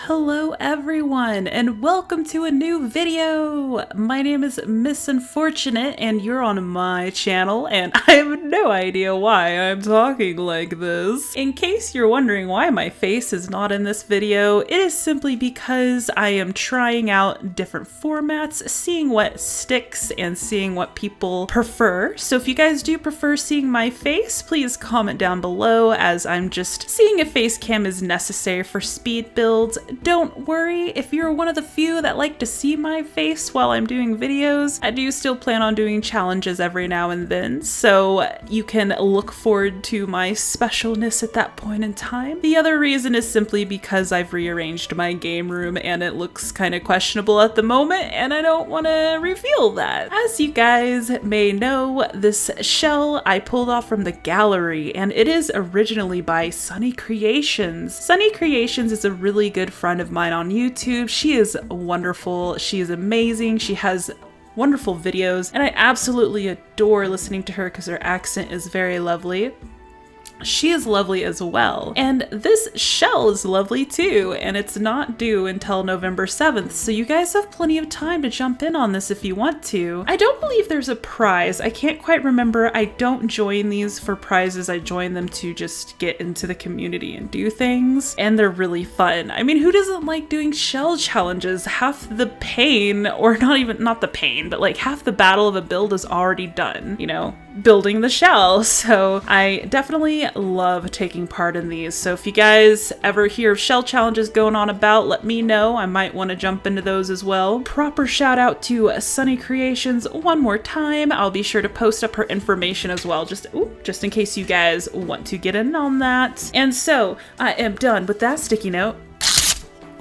Hello everyone and welcome to a new video! My name is Miss Unfortunate and you're on my channel and I have no idea why I'm talking like this. In case you're wondering why my face is not in this video, it is simply because I am trying out different formats, seeing what sticks and seeing what people prefer. So if you guys do prefer seeing my face, please comment down below as I'm just seeing if face cam is necessary for speed builds. Don't worry, if you're one of the few that like to see my face while I'm doing videos, I do still plan on doing challenges every now and then, so you can look forward to my specialness at that point in time. The other reason is simply because I've rearranged my game room and it looks kind of questionable at the moment, and I don't want to reveal that. As you guys may know, this shell I pulled off from the gallery, and it is originally by SunnyCreations. SunnyCreations is a really good friend of mine on YouTube. She is wonderful. She is amazing. She has wonderful videos, and I absolutely adore listening to her because her accent is very lovely. She is lovely as well. And this shell is lovely too, and it's not due until November 7th, so you guys have plenty of time to jump in on this if you want to. I don't believe there's a prize. I can't quite remember. I don't join these for prizes. I join them to just get into the community and do things, and they're really fun. I mean, who doesn't like doing shell challenges? Half the pain, or not the pain, but like half the battle of a build is already done, you know, building the shell. So I definitely love taking part in these. So if you guys ever hear of shell challenges going on about, let me know. I might want to jump into those as well. Proper shout out to SunnyCreations one more time. I'll be sure to post up her information as well, just in case you guys want to get in on that. And so I am done with that sticky note.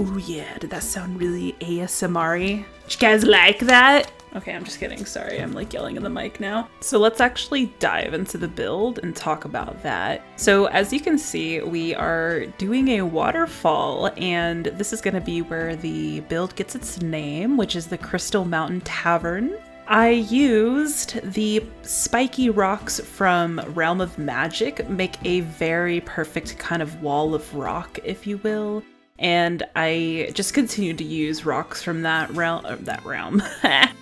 Ooh yeah, did that sound really ASMR-y? Did you guys like that? Okay, I'm just kidding. Sorry, I'm like yelling in the mic now. So let's actually dive into the build and talk about that. So as you can see, we are doing a waterfall, and this is going to be where the build gets its name, which is the Crystal Mountain Tavern. I used the spiky rocks from Realm of Magic, make a very perfect kind of wall of rock, if you will. And I just continued to use rocks from that realm.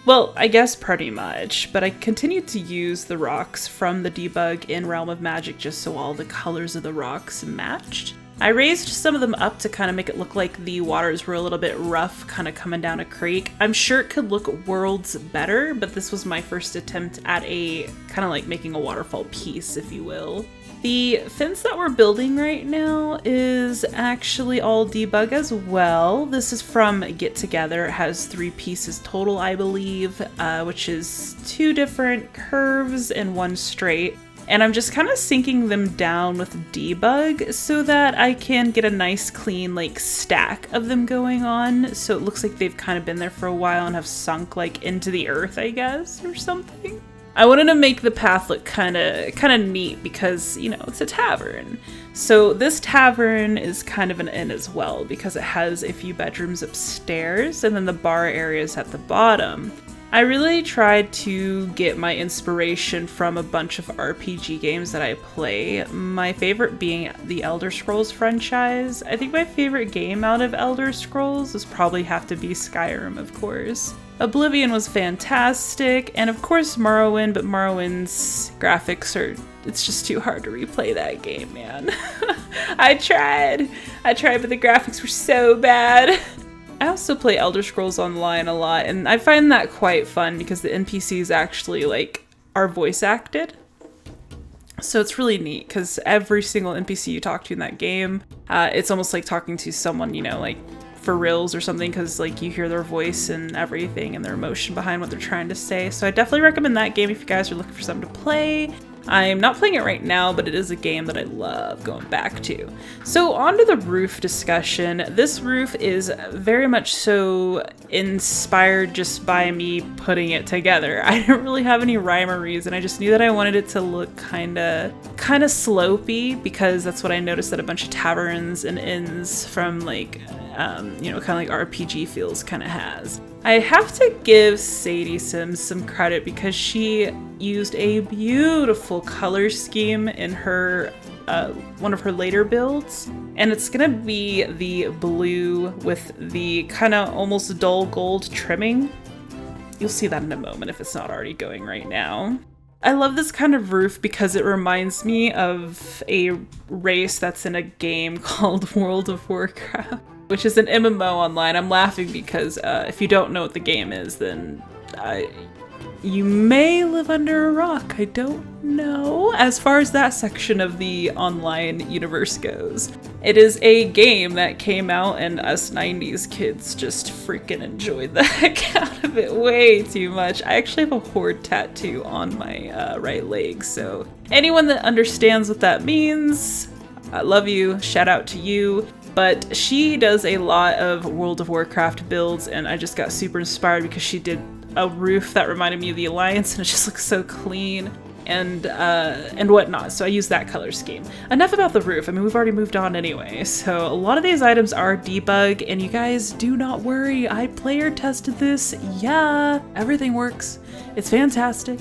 Well, I guess pretty much, but I continued to use the rocks from the debug in Realm of Magic just so all the colors of the rocks matched. I raised some of them up to kind of make it look like the waters were a little bit rough, kind of coming down a creek. I'm sure it could look worlds better, but this was my first attempt at a kind of like making a waterfall piece, if you will. The fence that we're building right now is actually all debug as well. This is from Get Together. It has 3 pieces total, I believe, which is 2 different curves and 1 straight. And I'm just kind of sinking them down with debug so that I can get a nice clean like stack of them going on. So it looks like they've kind of been there for a while and have sunk like into the earth, I guess, or something. I wanted to make the path look kind of neat because, you know, it's a tavern. So this tavern is kind of an inn as well because it has a few bedrooms upstairs and then the bar area is at the bottom. I really tried to get my inspiration from a bunch of RPG games that I play, my favorite being the Elder Scrolls franchise. I think my favorite game out of Elder Scrolls would probably have to be Skyrim, of course. Oblivion was fantastic, and of course Morrowind, but Morrowind's graphics it's just too hard to replay that game, man. I tried, but the graphics were so bad. I also play Elder Scrolls Online a lot, and I find that quite fun because the NPCs actually like are voice acted. So it's really neat because every single NPC you talk to in that game, it's almost like talking to someone, you know, like for reals or something, because like you hear their voice and everything and their emotion behind what they're trying to say. So I definitely recommend that game if you guys are looking for something to play. I'm not playing it right now, but it is a game that I love going back to. So on to the roof discussion. This roof is very much so inspired just by me putting it together. I didn't really have any rhyme or reason. I just knew that I wanted it to look kind of slopey because that's what I noticed that a bunch of taverns and inns from like, you know, kind of like RPG feels kind of has. I have to give Sadie Sims some credit because she used a beautiful color scheme in her one of her later builds, and it's gonna be the blue with the kind of almost dull gold trimming. You'll see that in a moment if it's not already going right now. I love this kind of roof because it reminds me of a race that's in a game called World of Warcraft, which is an MMO online. I'm laughing because if you don't know what the game is, then you may live under a rock. I don't know as far as that section of the online universe goes. It is a game that came out and us 90s kids just freaking enjoyed the heck out of it way too much. I actually have a horde tattoo on my right leg, so anyone that understands what that means, I love you, shout out to you. But she does a lot of World of Warcraft builds, and I just got super inspired because she did a roof that reminded me of the Alliance, and it just looks so clean and whatnot. So I use that color scheme. Enough about the roof. I mean, we've already moved on anyway. So a lot of these items are debug, and you guys do not worry. I player tested this. Yeah, everything works. It's fantastic.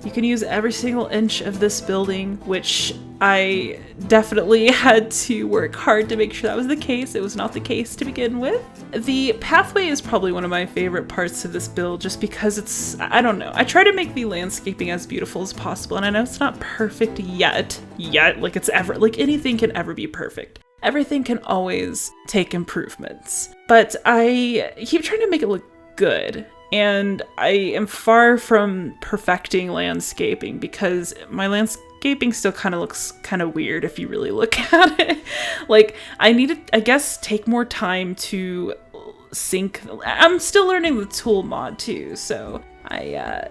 You can use every single inch of this building, which I definitely had to work hard to make sure that was the case. It was not the case to begin with. The pathway is probably one of my favorite parts of this build just because it's, I don't know, I try to make the landscaping as beautiful as possible, and I know it's not perfect yet, like it's ever, like anything can ever be perfect. Everything can always take improvements, but I keep trying to make it look good. And I am far from perfecting landscaping because my landscaping still kind of looks kind of weird if you really look at it. Like, I need to, I guess, take more time to sync. I'm still learning the tool mod too, so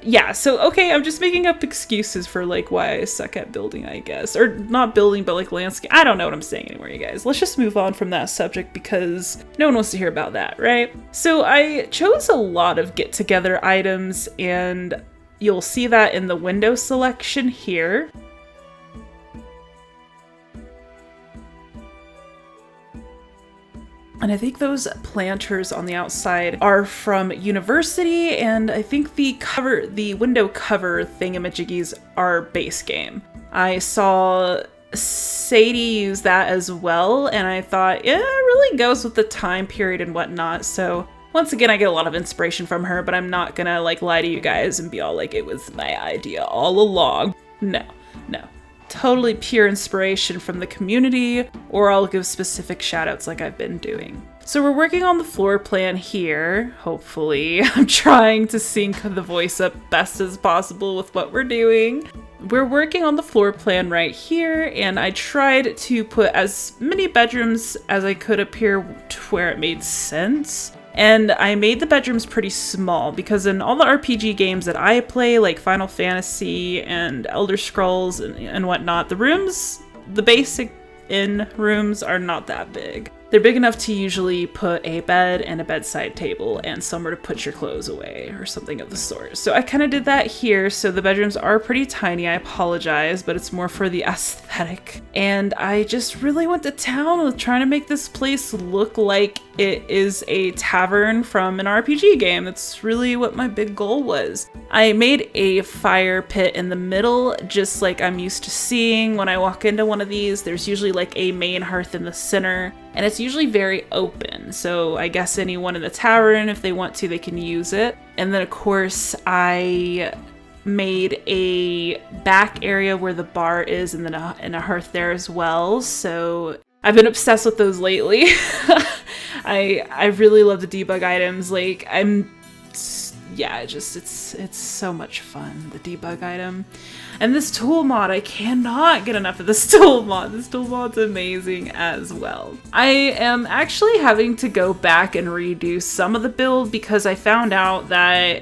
yeah, so okay, I'm just making up excuses for like why I suck at building, I guess. Or not building, but like landscape. I don't know what I'm saying anymore, you guys. Let's just move on from that subject because no one wants to hear about that, right? So I chose a lot of get-together items, and you'll see that in the window selection here. And I think those planters on the outside are from University, and I think the window cover thingamajiggies are base game. I saw Sadie use that as well, and I thought, yeah, it really goes with the time period and whatnot. So once again, I get a lot of inspiration from her, but I'm not gonna like lie to you guys and be all like, it was my idea all along. No. Totally pure inspiration from the community, or I'll give specific shoutouts like I've been doing. So we're working on the floor plan here, hopefully. I'm trying to sync the voice up best as possible with what we're doing. We're working on the floor plan right here, and I tried to put as many bedrooms as I could up here to where it made sense. And I made the bedrooms pretty small because in all the RPG games that I play, like Final Fantasy and Elder Scrolls and whatnot, the basic inn rooms are not that big. They're big enough to usually put a bed and a bedside table and somewhere to put your clothes away or something of the sort. So I kind of did that here. So the bedrooms are pretty tiny. I apologize, but it's more for the aesthetic. And I just really went to town with trying to make this place look like it is a tavern from an RPG game. That's really what my big goal was. I made a fire pit in the middle, just like I'm used to seeing when I walk into one of these. There's usually like a main hearth in the center, and it's usually very open. So I guess anyone in the tavern, if they want to, they can use it. And then of course I made a back area where the bar is, and then a hearth there as well. So I've been obsessed with those lately. I really love the debug items. Like it's so much fun, the debug item. And this tool mod, I cannot get enough of this tool mod. This tool mod's amazing as well. I am actually having to go back and redo some of the build because I found out that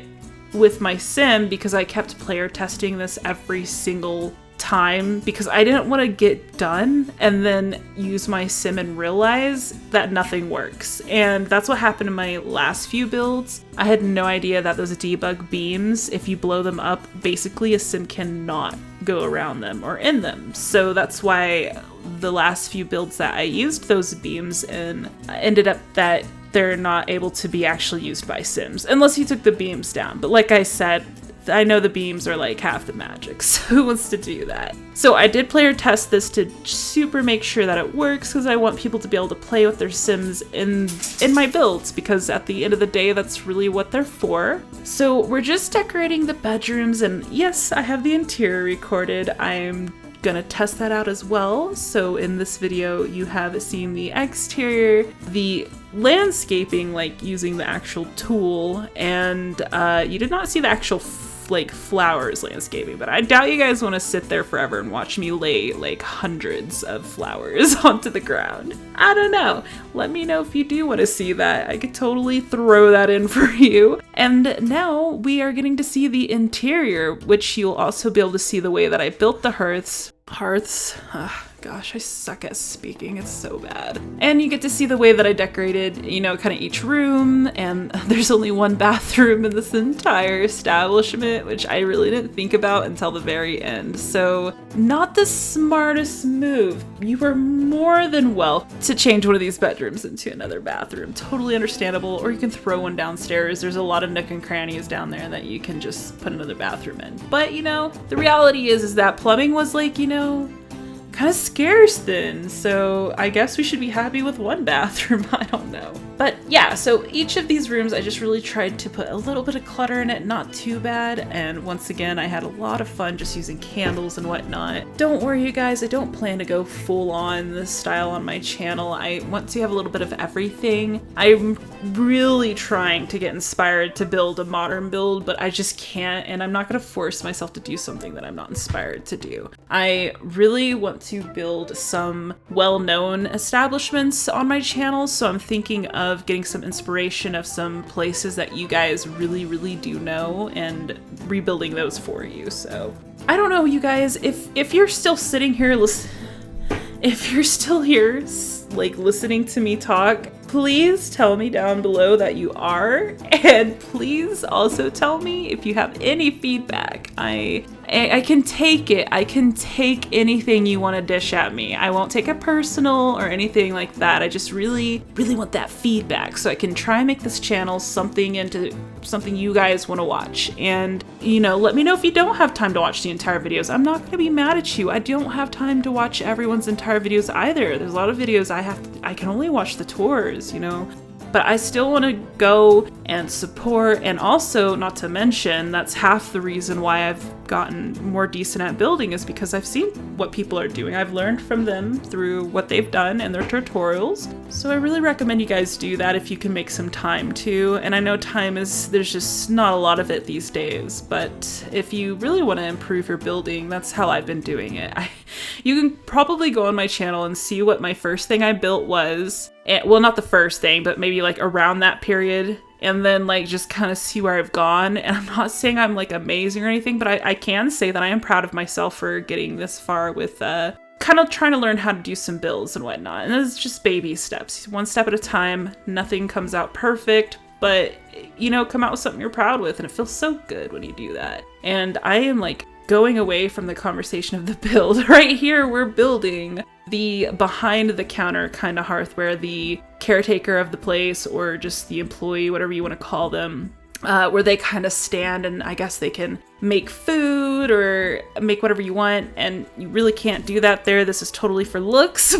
with my sim, because I kept player testing this every single time because I didn't want to get done and then use my sim and realize that nothing works. And that's what happened in my last few builds. I had no idea that those debug beams, if you blow them up, basically a sim cannot go around them or in them. So that's why the last few builds that I used those beams in ended up that they're not able to be actually used by sims unless you took the beams down. But like I said, I know the beams are like half the magic, so who wants to do that? So I did player test this to super make sure that it works, because I want people to be able to play with their Sims in my builds, because at the end of the day, that's really what they're for. So we're just decorating the bedrooms, and yes, I have the interior recorded. I'm gonna test that out as well. So in this video, you have seen the exterior, the landscaping, like using the actual tool, and you did not see the actual like flowers landscaping, but I doubt you guys want to sit there forever and watch me lay like hundreds of flowers onto the ground. I don't know. Let me know if you do want to see that. I could totally throw that in for you. And now we are getting to see the interior, which you'll also be able to see the way that I built the hearths. Gosh, I suck at speaking, it's so bad. And you get to see the way that I decorated, you know, kind of each room, and there's only one bathroom in this entire establishment, which I really didn't think about until the very end. So, not the smartest move. You were more than welcome to change one of these bedrooms into another bathroom. Totally understandable, or you can throw one downstairs. There's a lot of nook and crannies down there that you can just put another bathroom in. But, you know, the reality is that plumbing was like, you know, kind of scarce then, so I guess we should be happy with one bathroom. I don't know. But yeah, so each of these rooms I just really tried to put a little bit of clutter in it, not too bad, and once again I had a lot of fun just using candles and whatnot. Don't worry you guys, I don't plan to go full on this style on my channel. I want to have a little bit of everything. I'm really trying to get inspired to build a modern build, but I just can't, and I'm not going to force myself to do something that I'm not inspired to do. I really want to build some well-known establishments on my channel, so I'm thinking of getting some inspiration of some places that you guys really do know and rebuilding those for you. So I don't know, you guys, if you're still sitting here if you're still here like listening to me talk, please tell me down below that you are, and please also tell me if you have any feedback. I can take it. I can take anything you want to dish at me. I won't take it personal or anything like that. I just really want that feedback so I can try and make this channel something into something you guys want to watch. And, you know, let me know if you don't have time to watch the entire videos. I'm not going to be mad at you. I don't have time to watch everyone's entire videos either. There's a lot of videos I can only watch the tours, you know. But I still want to go and support, and also, not to mention, that's half the reason why I've gotten more decent at building, is because I've seen what people are doing. I've learned from them through what they've done and their tutorials. So I really recommend you guys do that if you can make some time to. And I know there's just not a lot of it these days, but if you really want to improve your building, that's how I've been doing it. You can probably go on my channel and see what my first thing I built was. Well, not the first thing, but maybe like around that period, and then like just kind of see where I've gone. And I'm not saying I'm like amazing or anything, but I can say that I am proud of myself for getting this far with kind of trying to learn how to do some builds and whatnot. And it's just baby steps, one step at a time. Nothing comes out perfect, but you know, come out with something you're proud with, and it feels so good when you do that. And I am like going away from the conversation of the build. Right here, we're building the behind the counter kind of hearth where the caretaker of the place, or just the employee, whatever you want to call them, where they kind of stand, and I guess they can make food or make whatever you want, and you really can't do that there. This is totally for looks,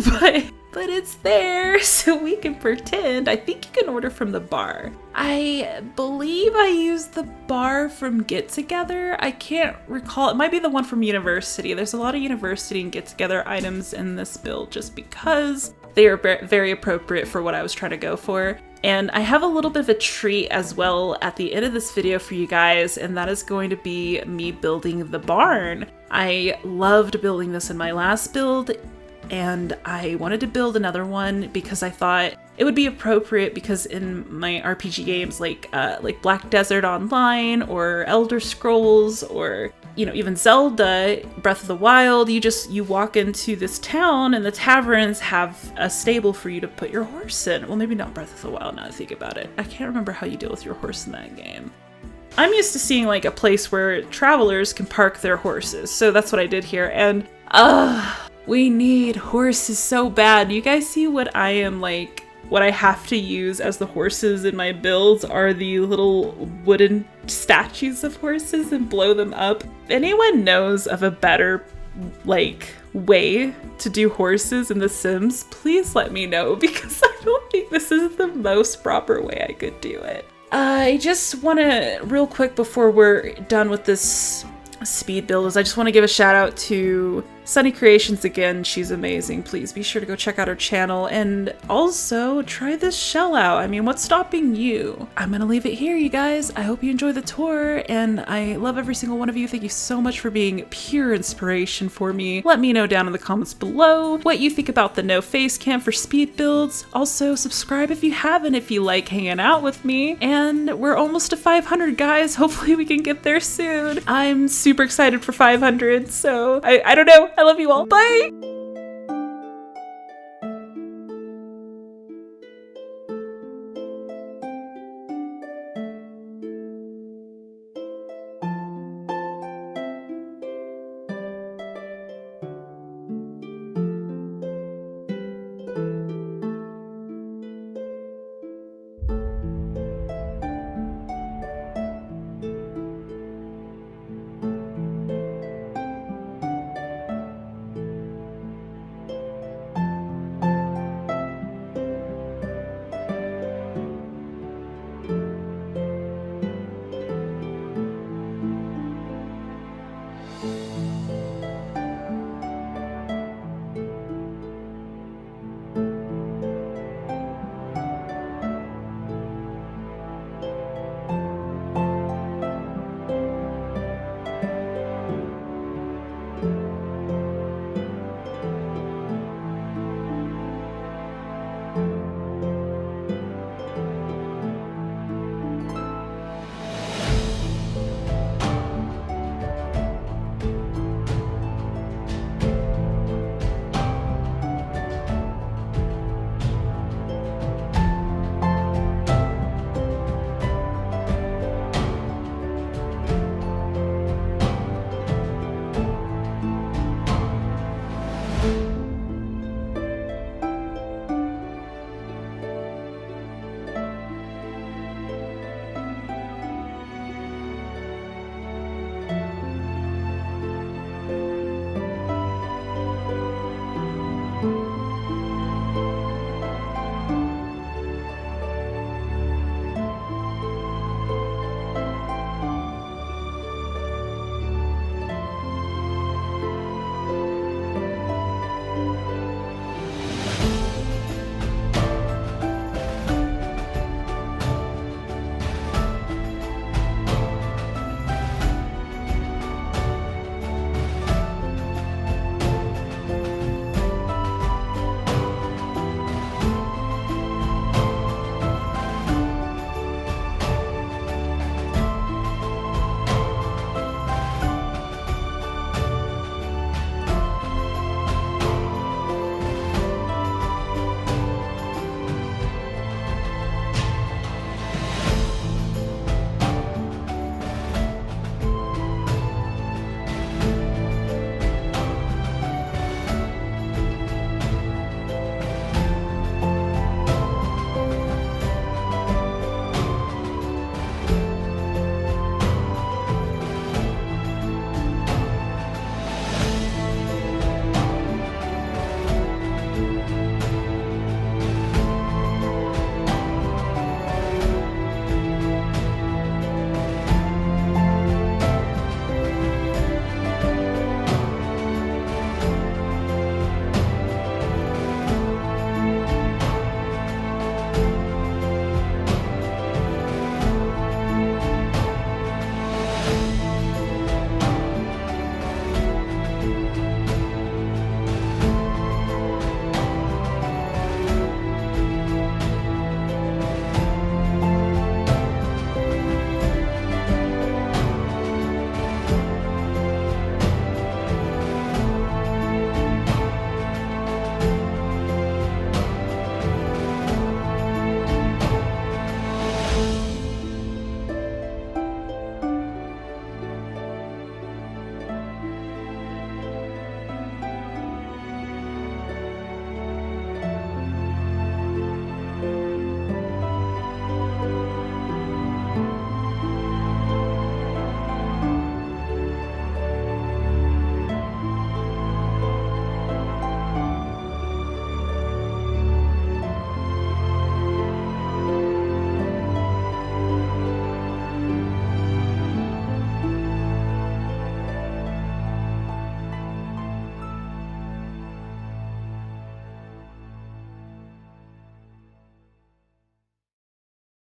but it's there so we can pretend. I think you can order from the bar. I believe I used the bar from Get Together. I can't recall. It might be the one from University. There's a lot of University and Get Together items in this build just because they are very appropriate for what I was trying to go for. And I have a little bit of a treat as well at the end of this video for you guys, and that is going to be me building the barn. I loved building this in my last build, and I wanted to build another one because I thought it would be appropriate, because in my RPG games like Black Desert Online or Elder Scrolls, or you know, even Zelda, Breath of the Wild, you walk into this town and the taverns have a stable for you to put your horse in. Well, maybe not Breath of the Wild now that I think about it. I can't remember how you deal with your horse in that game. I'm used to seeing like a place where travelers can park their horses, so that's what I did here. And we need horses so bad. You guys see what I am like, what I have to use as the horses in my builds are the little wooden statues of horses and blow them up. If anyone knows of a better, like, way to do horses in The Sims, please let me know, because I don't think this is the most proper way I could do it. I just want to, real quick before we're done with this speed build, I just want to give a shout out to SunnyCreations again. She's amazing. Please be sure to go check out her channel, and also try this shell out. I mean, what's stopping you? I'm gonna leave it here, you guys. I hope you enjoy the tour, and I love every single one of you. Thank you so much for being pure inspiration for me. Let me know down in the comments below what you think about the no face cam for speed builds. Also, subscribe if you haven't, if you like hanging out with me. And we're almost to 500, guys. Hopefully we can get there soon. I'm super excited for 500, so I don't know. I love you all. Bye!